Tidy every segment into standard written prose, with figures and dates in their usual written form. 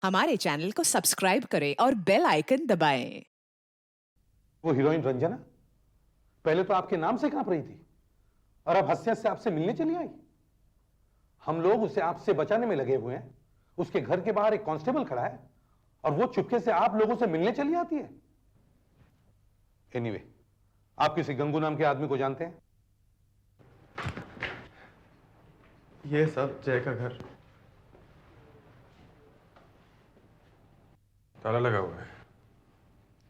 हमारे चैनल को सब्सक्राइब करें और बेल आइकन दबाएं। वो हीरोइन रंजना पहले तो आपके नाम से कांप रही थी और अब हंसते हंसते आपसे मिलने चली आई। हम लोग उसे आपसे बचाने में लगे हुए हैं। उसके घर के बाहर एक कांस्टेबल खड़ा है और वो चुपके से आप लोगों से मिलने चली आती है। एनीवे, आप किसी गंगू नाम के आदमी को जानते हैं? ये सब जय का घर। ताला लगा हुआ है,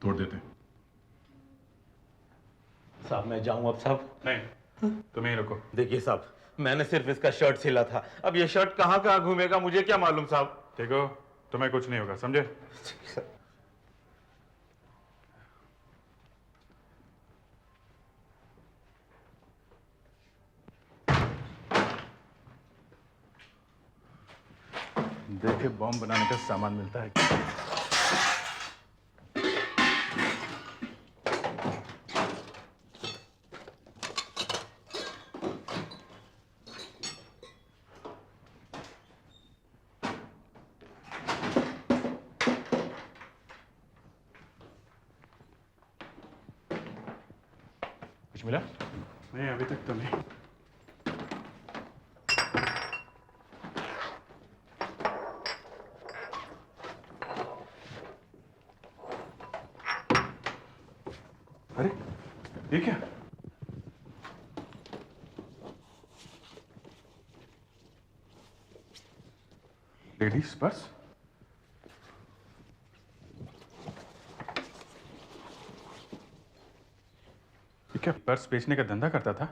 तोड़ देते। साहब मैं जाऊं अब साहब? नहीं, तुम यहीं रुको। देखिए साहब, मैंने सिर्फ इसका शर्ट सिला था, अब ये शर्ट कहां कहां घूमेगा मुझे क्या मालूम साहब। देखो, तुम्हें कुछ नहीं होगा, समझे? देखे बॉम्ब बनाने का सामान मिलता है क्या? कुछ मिला? नहीं, अभी तक तो नहीं। अरे, ये क्या? Ladies purse? ये क्या पर्स बेचने का धंधा करता था?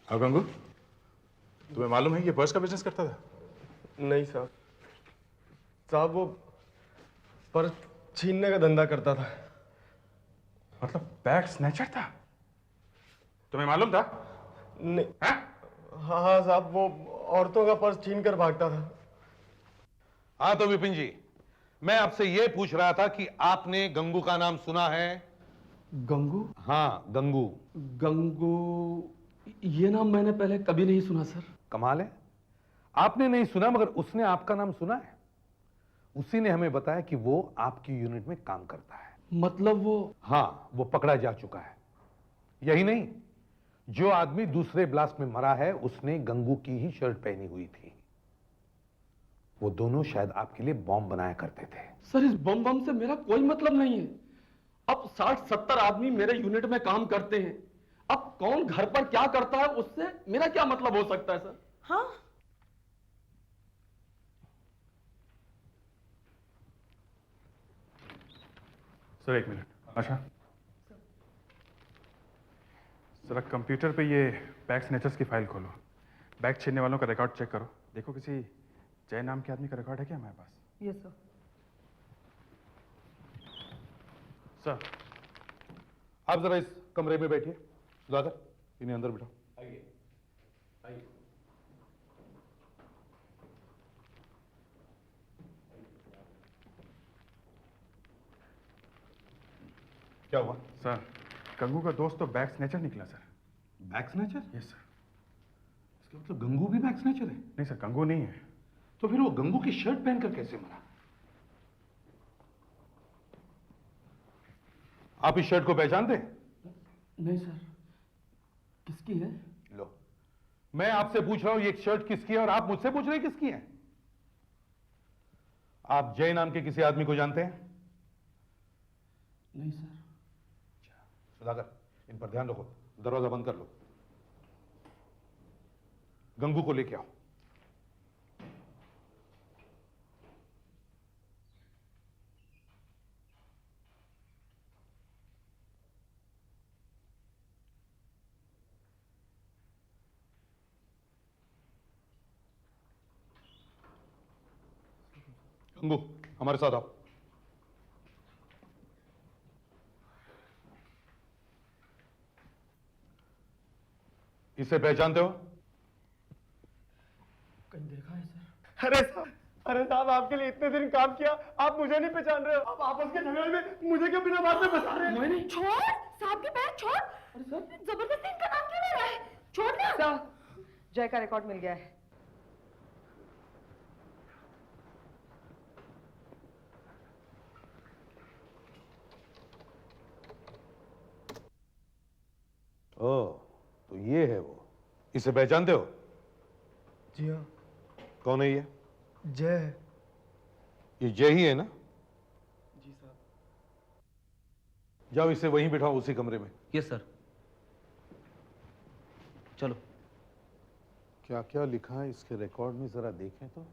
हाँ गंगू, तुम्हें मालूम है ये पर्स का बिजनेस करता था? नहीं साहब, साहब वो पर्स छीनने का धंधा करता था। मतलब बैग स्नैचर था? तुम्हें मालूम था? नहीं। हाँ? हाँ हाँ साहब, वो औरतों का पर्स छीन कर भागता था। हाँ तो विपिन जी, मैं आपसे यह पूछ रहा था कि आपने गंगू का नाम सुना है? गंगू? हाँ, गंगू। गंगू, ये नाम मैंने पहले कभी नहीं सुना सर। कमाल है, आपने नहीं सुना मगर उसने आपका नाम सुना है। उसी ने हमें बताया कि वो आपकी यूनिट में काम करता है। मतलब वो? हाँ, वो पकड़ा जा चुका है। यही नहीं, जो आदमी दूसरे ब्लास्ट में मरा है उसने गंगू की ही शर्ट पहनी हुई थी। वो दोनों शायद आपके लिए बॉम्ब बनाया करते थे। सर इस बम बम से मेरा कोई मतलब नहीं है। अब 60-70 आदमी मेरे यूनिट में काम करते हैं। अब कौन घर पर क्या करता है उससे मेरा क्या मतलब हो सकता है सर? हाँ, सर एक मिनट। अच्छा, जरा कंप्यूटर पे ये बैग स्नैचर्स की फाइल खोलो। बैग छीनने वालों का रिकॉर्ड चेक करो। देखो किसी जय नाम के आदमी का रिकॉर्ड है क्या हमारे पास? Yes sir. सर, आप जरा इस कमरे में बैठिए। सुधाकर, इन्हें अंदर बिठाओ। आइए आइए। क्या हुआ? सर गंगू का दोस्त तो बैग स्नैचर निकला sir. Bag snatcher? Yes sir. इसका मतलब गंगू भी बैग स्नैचर है? नहीं सर, गंगू नहीं है। तो फिर वो गंगू की शर्ट पहनकर कैसे मरा? आप इस शर्ट को पहचानते हैं? नहीं सर, किसकी है? लो, मैं आपसे पूछ रहा हूं ये शर्ट किसकी है और आप मुझसे पूछ रहे हैं किसकी है? आप जय नाम के किसी आदमी को जानते हैं? नहीं सर। सुधाकर, इन पर ध्यान रखो। दरवाजा बंद कर लो। गंगू को लेके आओ। गंगू, हमारे साथ आओ। इसे पहचानते हो? कहीं देखा है सर? अरे साहब, आपके लिए इतने दिन काम किया, आप मुझे नहीं पहचान रहे हो? आप आपस के झगड़े में मुझे क्यों बिना बात में बता रहे हैं? नहीं। छोड़ साहब के पैर छोड़। अरे सर, जबरदस्ती इनका नाम क्यों ले रहा है? छोड़ ना। साहब, जय का रिकॉर्ड मिल गया है। इसे पहचानते हो? जी हाँ, कौन है ये? जय है। ये जय ही है ना? जी साहब। जाओ इसे वहीं बिठाओ, उसी कमरे में। Yes sir. चलो। क्या क्या लिखा है इसके रिकॉर्ड में, जरा देखें तो।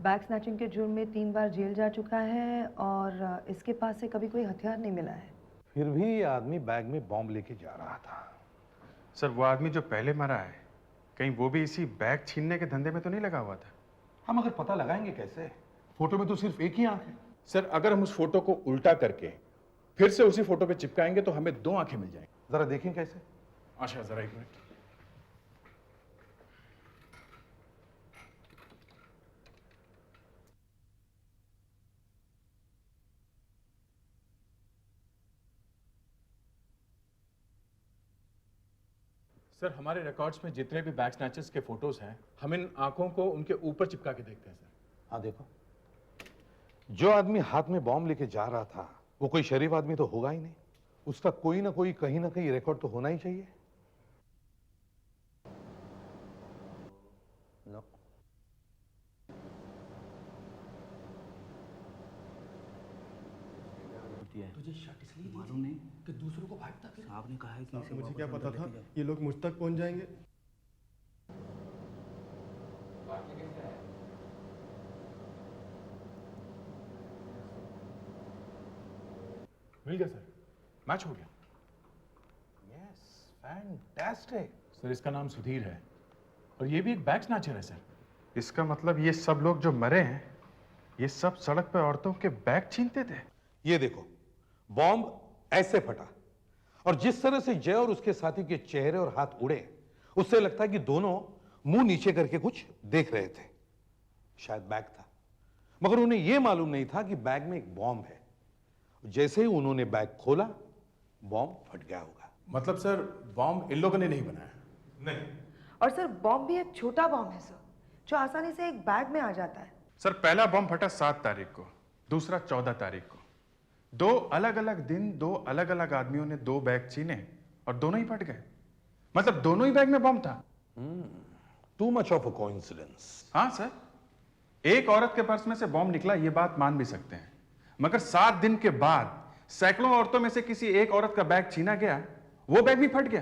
बैग स्नैचिंग के जुर्म में 3 बार जेल जा चुका है और इसके पास से कभी कोई हथियार नहीं मिला है। फिर भी ये आदमी बैग में बॉम्ब लेके जा रहा था। सर वो आदमी जो पहले मरा है, कहीं वो भी इसी बैग छीनने के धंधे में तो नहीं लगा हुआ था? हम अगर पता लगाएंगे कैसे? फोटो में तो सिर्फ एक ही आंख है। सर अगर हम उस फोटो को उल्टा करके फिर से उसी फोटो पे चिपकाएंगे तो हमें 2 आंखें मिल जाएंगी। जरा देखें कैसे। अच्छा जरा एक मिनट। सर हमारे रिकॉर्ड्स में जितने भी बैग स्नैचर्स के फोटोज हैं, हम इन आंखों को उनके ऊपर चिपका के देखते हैं सर। हाँ देखो, जो आदमी हाथ में बॉम्ब लेके जा रहा था वो कोई शरीफ आदमी तो होगा ही नहीं। उसका कोई ना कोई कहीं ना कहीं रिकॉर्ड तो होना ही चाहिए। नो। तुझे शर्ट इसलिए मालूम नहीं कि दूसरों को भागता फिर साहब ने कहा है कि इसे मुझे क्या पता था ये लोग मुझ तक पहुंच जाएंगे। मिल गया सर, मैच हो गया। Yes, fantastic. सर इसका नाम सुधीर है और ये भी एक बैग स्नैचर है सर। इसका मतलब ये सब लोग जो मरे हैं, ये सब सड़क पे औरतों के बैग छीनते थे? ये देखो, बॉम्ब ऐसे फटा और जिस तरह से जय और उसके साथी के चेहरे और हाथ उड़े, उससे लगता है कि दोनों मुंह नीचे करके कुछ देख रहे थे। शायद बैग था, मगर उन्हें यह मालूम नहीं था कि बैग में एक बॉम्ब है। जैसे ही उन्होंने बैग खोला, बॉम्ब फट गया होगा। मतलब सर बॉम्ब इन लोगों ने नहीं बनाया? नहीं। और सर बॉम्ब भी एक छोटा बॉम्ब है सर, जो आसानी से एक बैग में आ जाता है। सर पहला बॉम्ब फटा 7 तारीख को, दूसरा 14 तारीख को। 2 अलग अलग दिन 2 अलग अलग आदमियों ने 2 बैग छीने और दोनों ही फट गए। मतलब दोनों ही बैग में बॉम्ब था। Too much of a coincidence. हाँ सर, एक औरत के पर्स में से बॉम्ब निकला, ये बात मान भी सकते हैं, मगर 7 दिन के बाद सैकड़ों औरतों में से किसी एक औरत का बैग छीना गया, वो बैग भी फट गया।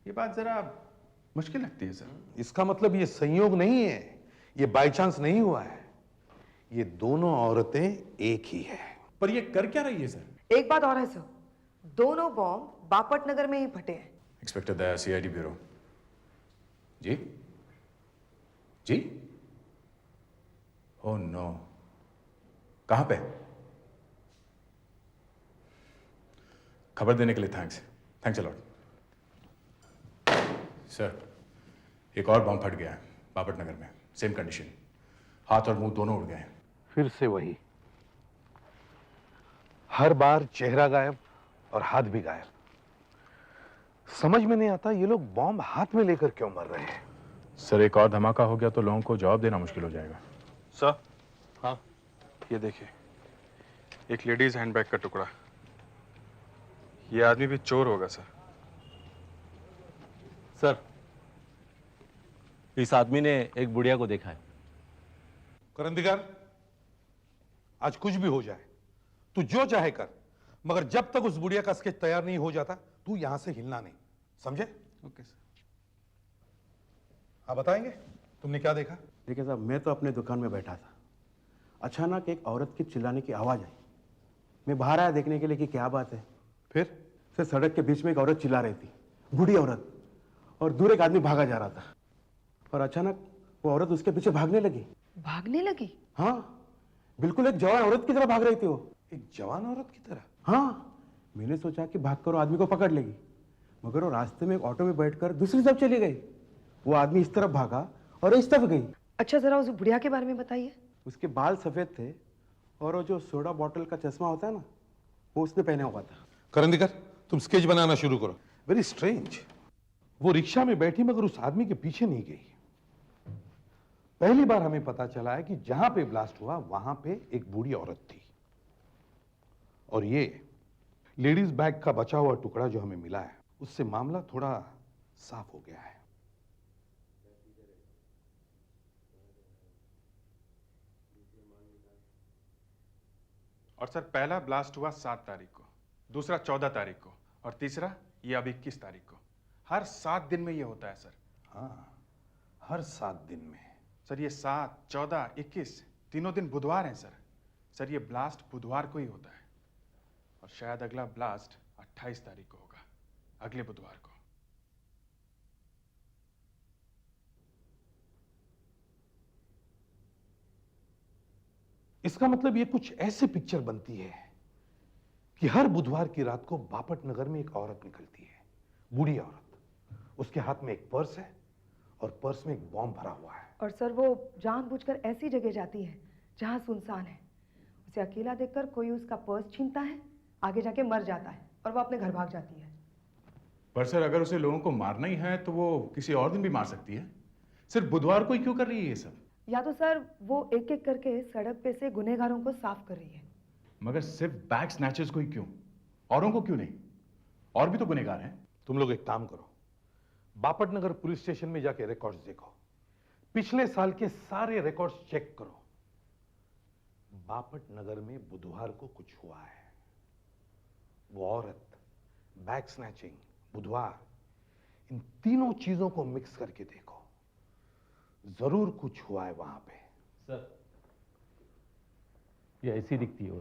ये बात जरा मुश्किल लगती है सर। इसका मतलब ये संयोग नहीं है, ये बाय चांस नहीं हुआ है। ये दोनों औरतें एक ही है। पर ये कर क्या रही है सर? एक बात और है सर, दोनों बॉम्ब बापट नगर में ही फटे हैं। इंस्पेक्टर दया, CID ब्यूरो। जी जी। ओह नो, कहां पे? खबर देने के लिए थैंक्स अ लॉट। सर एक और बॉम्ब फट गया है बापट नगर में, सेम कंडीशन, हाथ और मुंह दोनों उड़ गए हैं। फिर से वही, हर बार चेहरा गायब और हाथ भी गायब। समझ में नहीं आता ये लोग बॉम्ब हाथ में लेकर क्यों मर रहे हैं। सर एक और धमाका हो गया तो लोगों को जवाब देना मुश्किल हो जाएगा। सर हाँ, ये देखिए, एक लेडीज हैंडबैग का टुकड़ा। ये आदमी भी चोर होगा सर। सर इस आदमी ने एक बुढ़िया को देखा है। करंदीकर, आज कुछ भी हो जाए, तू जो चाहे कर, मगर जब तक उस बुढ़िया का स्केच तैयार नहीं हो जाता, तू यहां से हिलना नहीं, समझे? Okay sir. हाँ बताएंगे, तुमने क्या देखा? देखिए साहब, मैं तो अपने दुकान में बैठा था, अचानक एक औरत की चिल्लाने की आवाज़ आई। मैं बाहर आया देखने के लिए कि क्या बात है। फिर? सर सड़क के बीच में एक औरत चिल्ला रही थी, बूढ़ी औरत, और दूर एक आदमी भागा जा रहा था और अचानक वो औरत उसके पीछे भागने लगी। भागने लगी? हाँ, बिल्कुल एक जवान औरत की तरह भाग रही थी वो। एक जवान औरत की तरह? हाँ, मैंने सोचा कि भागकर वो आदमी को पकड़ लेगी, मगर वो रास्ते में एक ऑटो में बैठकर दूसरी तरफ चली गई। वो आदमी इस तरफ भागा और इस तरफ गई। अच्छा जरा उस बुढ़िया के बारे में बताइए। उसके बाल सफेद थे और वो जो सोडा बॉटल का चश्मा होता है ना, वो उसने पहना हुआ था। करंदीकर, तुम स्केच बनाना शुरू करो। वेरी स्ट्रेंज, वो रिक्शा में बैठी मगर उस आदमी के पीछे नहीं गई। पहली बार हमें पता चला है कि जहां पे ब्लास्ट हुआ वहां पे एक बूढ़ी औरत थी, और ये लेडीज बैग का बचा हुआ टुकड़ा जो हमें मिला है, उससे मामला थोड़ा साफ हो गया है। और सर पहला ब्लास्ट हुआ 7 तारीख को, दूसरा 14 तारीख को और तीसरा ये अब 21 तारीख को। हर 7 दिन में ये होता है सर। हाँ, हर 7 दिन में। सर ये 7, 14, 21 तीनों दिन बुधवार हैं सर। सर ये ब्लास्ट बुधवार को ही होता है और शायद अगला ब्लास्ट 28 तारीख को होगा, अगले बुधवार को। इसका मतलब ये कुछ ऐसे पिक्चर बनती है कि हर बुधवार की रात को बापट नगर में एक औरत निकलती है, बूढ़ी औरत। उसके हाथ में एक पर्स है और पर्स में एक बॉम्ब भरा हुआ है। और सर वो जानबूझकर ऐसी जगह जाती है जहाँ सुनसान है। उसे अकेला देखकर कोई उसका पर्स छीनता है, आगे जाके मर जाता है और वो अपने घर भाग जाती है। पर सर अगर उसे लोगों को मारना ही है तो वो किसी और दिन भी मार सकती है। सिर्फ बुधवार को ही क्यों कर रही है ये सब? या तो सर वो एक एक करके सड़क पे से गुनहगारों को साफ कर रही है। मगर सिर्फ बैग स्नैचर्स को ही क्यों, औरों को क्यों नहीं? और भी तो गुनहगार हैं। तुम लोग एक काम करो, बापट नगर पुलिस स्टेशन में जाके रिकॉर्ड्स देखो, पिछले साल के सारे रिकॉर्ड्स चेक करो। बापट नगर में बुधवार को कुछ हुआ है। वो औरत, बैग स्नैचिंग, बुधवार, इन तीनों चीजों को मिक्स करके देखो, जरूर कुछ हुआ है वहां पे। सर ये ऐसी दिखती है।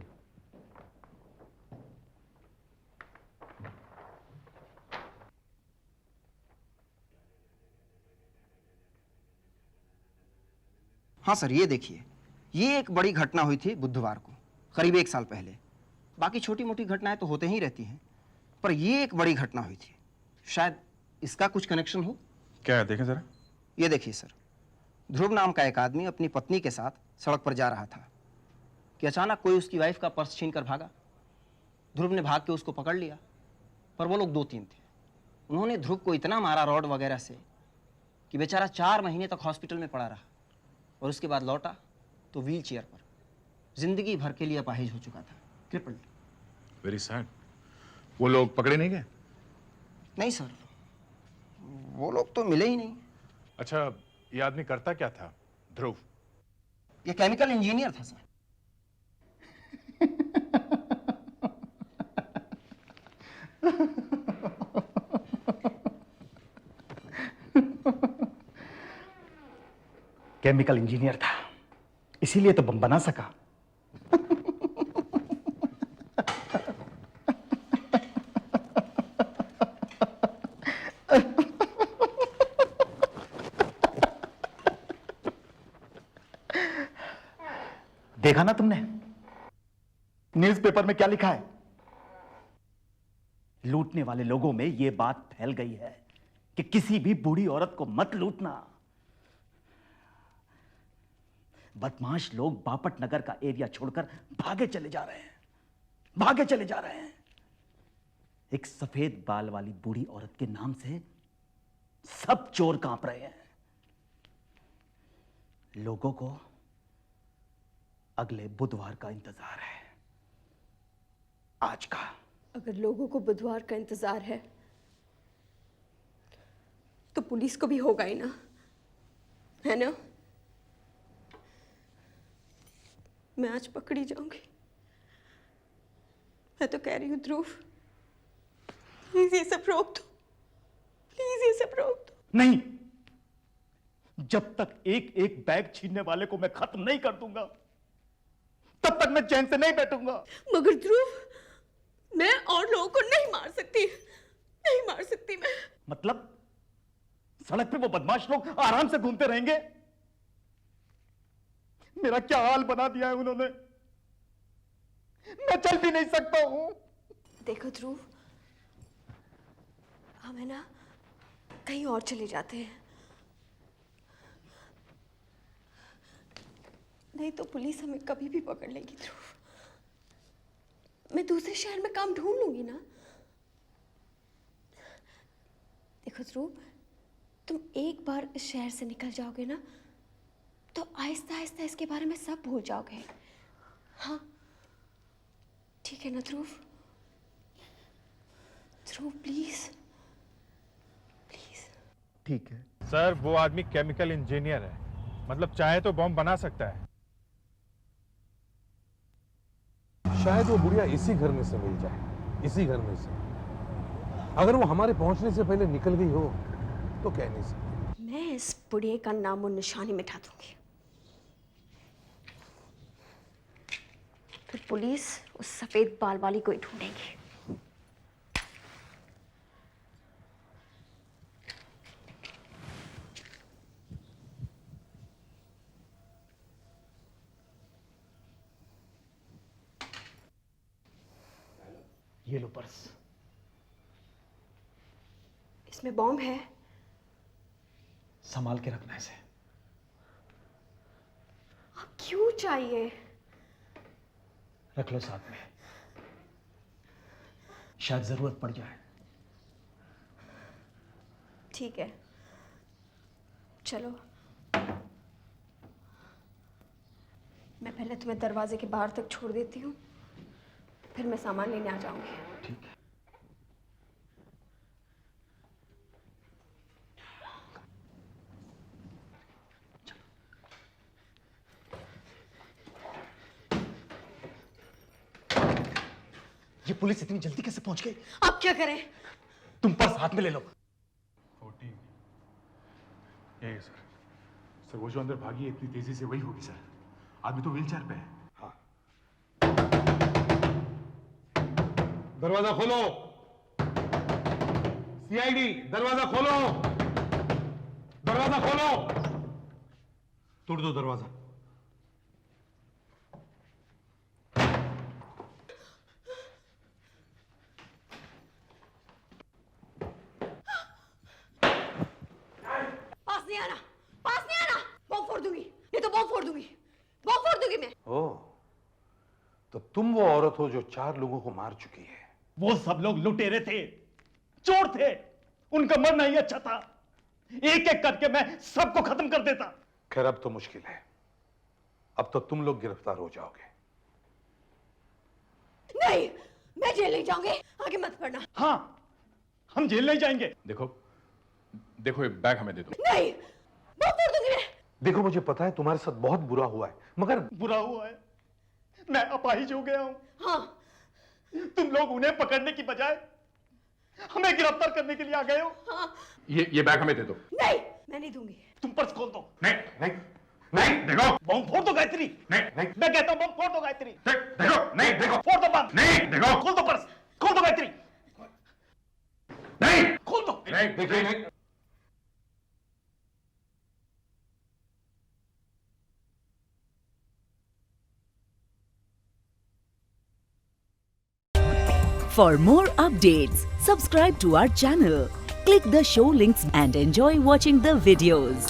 हाँ सर, ये देखिए, ये एक बड़ी घटना हुई थी बुधवार को, करीब 1 साल पहले। बाकी छोटी मोटी घटनाएं तो होते ही रहती हैं, पर ये एक बड़ी घटना हुई थी। शायद इसका कुछ कनेक्शन हो। क्या है, देखें जरा। ये देखिए सर, ध्रुव नाम का एक आदमी अपनी पत्नी के साथ सड़क पर जा रहा था कि अचानक कोई उसकी वाइफ का पर्स छीन कर भागा। ध्रुव ने भाग के उसको पकड़ लिया, पर वो लोग 2-3 थे। उन्होंने ध्रुव को इतना मारा रॉड वगैरह से कि बेचारा 4 महीने तक हॉस्पिटल में पड़ा रहा और उसके बाद लौटा तो व्हील चेयर पर, जिंदगी भर के लिए अपाहिज हो चुका था, क्रिपल्ड। Very sad. वो लोग पकड़े नहीं गए? नहीं सर, वो लोग तो मिले ही नहीं। अच्छा, ये आदमी करता क्या था, ध्रुव? ये केमिकल इंजीनियर था सर। केमिकल इंजीनियर था, इसीलिए तो बम बना सका। देखा ना तुमने न्यूज़पेपर में क्या लिखा है? लूटने वाले लोगों में यह बात फैल गई है कि किसी भी बूढ़ी औरत को मत लूटना। बदमाश लोग बापट नगर का एरिया छोड़कर भागे चले जा रहे हैं। एक सफेद बाल वाली बूढ़ी औरत के नाम से सब चोर कांप रहे हैं। लोगों को अगले बुधवार का इंतजार है, आज का। अगर लोगों को बुधवार का इंतजार है तो पुलिस को भी होगा ही ना, है ना? मैं आज पकड़ी जाऊंगी। मैं तो कह रही हूँ ध्रुव, प्लीज ये सब रोक दो, प्लीज ये सब रोक दो। नहीं, जब तक एक एक बैग छीनने वाले को मैं खत्म नहीं कर दूंगा तब तक मैं चैन से नहीं बैठूंगा। मगर ध्रुव, मैं और लोगों को नहीं मार सकती मैं। मतलब सड़क पे वो बदमाश लोग आराम से घूमते रहेंगे? मेरा क्या हाल बना दिया है उन्होंने, मैं चल भी नहीं सकता हूं। देखो ध्रुव, हमें ना कहीं और चले जाते हैं, नहीं तो पुलिस हमें कभी भी पकड़ लेगी। ध्रुव, मैं दूसरे शहर में काम ढूंढ लूंगी ना। देखो ध्रुव, तुम एक बार इस शहर से निकल जाओगे ना तो आहिस्ता आहिस्ता इसके बारे में सब भूल जाओगे। हाँ ठीक है ना ध्रुव? ध्रुव प्लीज, प्लीज। ठीक है। सर वो आदमी केमिकल इंजीनियर है, मतलब चाहे तो बॉम्ब बना सकता है। शायद वो बुढ़िया इसी घर में से मिल जाए, इसी घर में से। अगर वो हमारे पहुंचने से पहले निकल गई हो तो कह नहीं सकते। मैं इस बुढ़िया का नामो निशानी मिटा दूंगी। फिर पुलिस उस सफेद बाल वाली को ही ढूंढेगी। ये लो पर्स। इसमें बॉम्ब है। संभाल के रखना इसे। अब क्यों चाहिए? रख लो साथ में, शायद जरूरत पड़ जाए। ठीक है, चलो। मैं पहले तुम्हें दरवाजे के बाहर तक छोड़ देती हूँ, फिर मैं सामान लेने आ जाऊंगी। ठीक है। ये पुलिस इतनी जल्दी कैसे पहुंच गई? अब क्या करें? तुम पर्स हाथ में ले लो। 14 यही सर। सर वो जो अंदर भागी है इतनी तेजी से वही होगी सर। आदमी तो व्हीलचेयर पे है। हाँ, दरवाजा खोलो। सीआईडी दरवाजा खोलो, दरवाजा खोलो। तोड़ दो दरवाजा। पास नहीं आना, पास नहीं आना। बॉम्ब फोड़ दूंगी, नहीं तो बॉम्ब फोड़ दूंगी, बॉम्ब फोड़ दूंगी मैं। ओह, तो तुम वो औरत हो जो 4 लोगों को मार चुकी है। वो सब लोग लुटेरे थे, चोर थे, उनका मरना ही अच्छा था। एक एक करके मैं सबको खत्म कर देता। खैर अब तो मुश्किल है, अब तो तुम लोग गिरफ्तार हो जाओगे। नहीं, मैं जेल नहीं जाऊंगी, आगे मत पढ़ना। हाँ, हम जेल नहीं जाएंगे। देखो देखो ये बैग हमें दे दो। नहीं, बॉम्ब फोड़ दूंगी मैं। देखो मुझे पता है तुम्हारे साथ बहुत बुरा हुआ है, मगर बुरा हुआ है, मैं अपाहिज हो गया हूं। हाँ, तुम लोग उन्हें पकड़ने की बजाय हमें गिरफ्तार करने के लिए आ गए हो। हाँ। ये बैग हमें दे दो। नहीं, मैं नहीं दूंगी। तुम पर्स खोल दो। नहीं नहीं नहीं, देखो। बम फोड़ दो गायत्री। नहीं नहीं, मैं कहता हूं बम फोड़ दो गायत्री। देखो नहीं, देखो। फोड़ दो बम। नहीं, देखो। खोल दो पर्स, खोल दो गायत्री। नहीं खोल दो। नहीं, देखिए नहीं। For more updates, subscribe to our channel, click the show links and enjoy watching the videos.